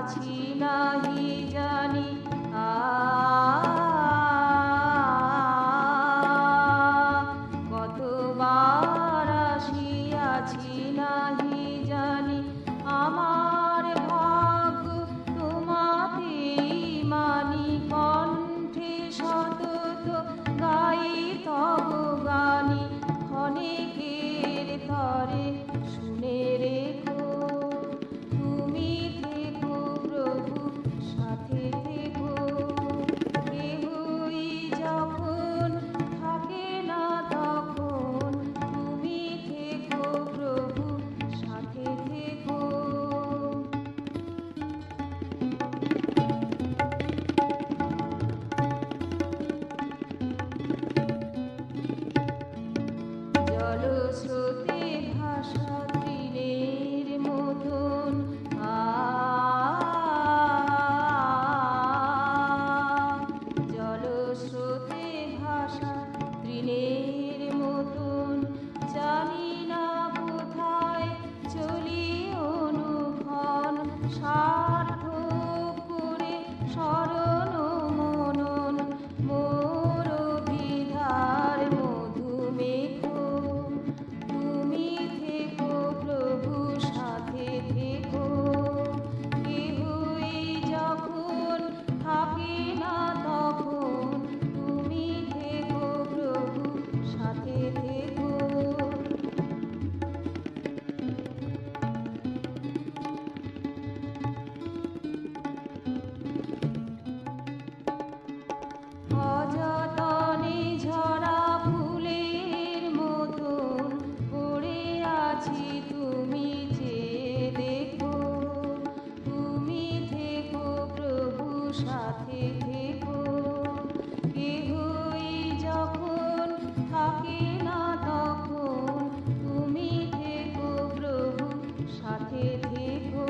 আছি নাহি জানি কতবার আসিয়াছি নাহি জানি আমার ভাগ্য তোমাতেই মানি কণ্ঠে সতত গাই তব গানি ক্ষণিকের তরে শুনে রেখো তুমি থেকো প্রভু সাথে থেকো কেহই যখন থাকে না তখন তুমি থেকো প্রভু সাথে থেকো জলস্রোতে ভাসা তৃণের মতন জলস্রোতে ভাসা তৃণের মতন জানি না কোথায় চলি অনুক্ষণ সার্থক করে শরণ মনন মোর বিধার মধুমেঘ তুমি থেকো প্রভু সাথে থেকো কেহই যখন থাকে না তখন তুমি থেকো প্রভু সাথে থেকো অযতনে ঝরা ফুলের মতন পড়ে আছি তুমি চেয়ে দেখো তুমি থেকো প্রভু সাথে থেকো কেহই যখন থাকে না তখন তুমি থেকো প্রভু সাথে থেকো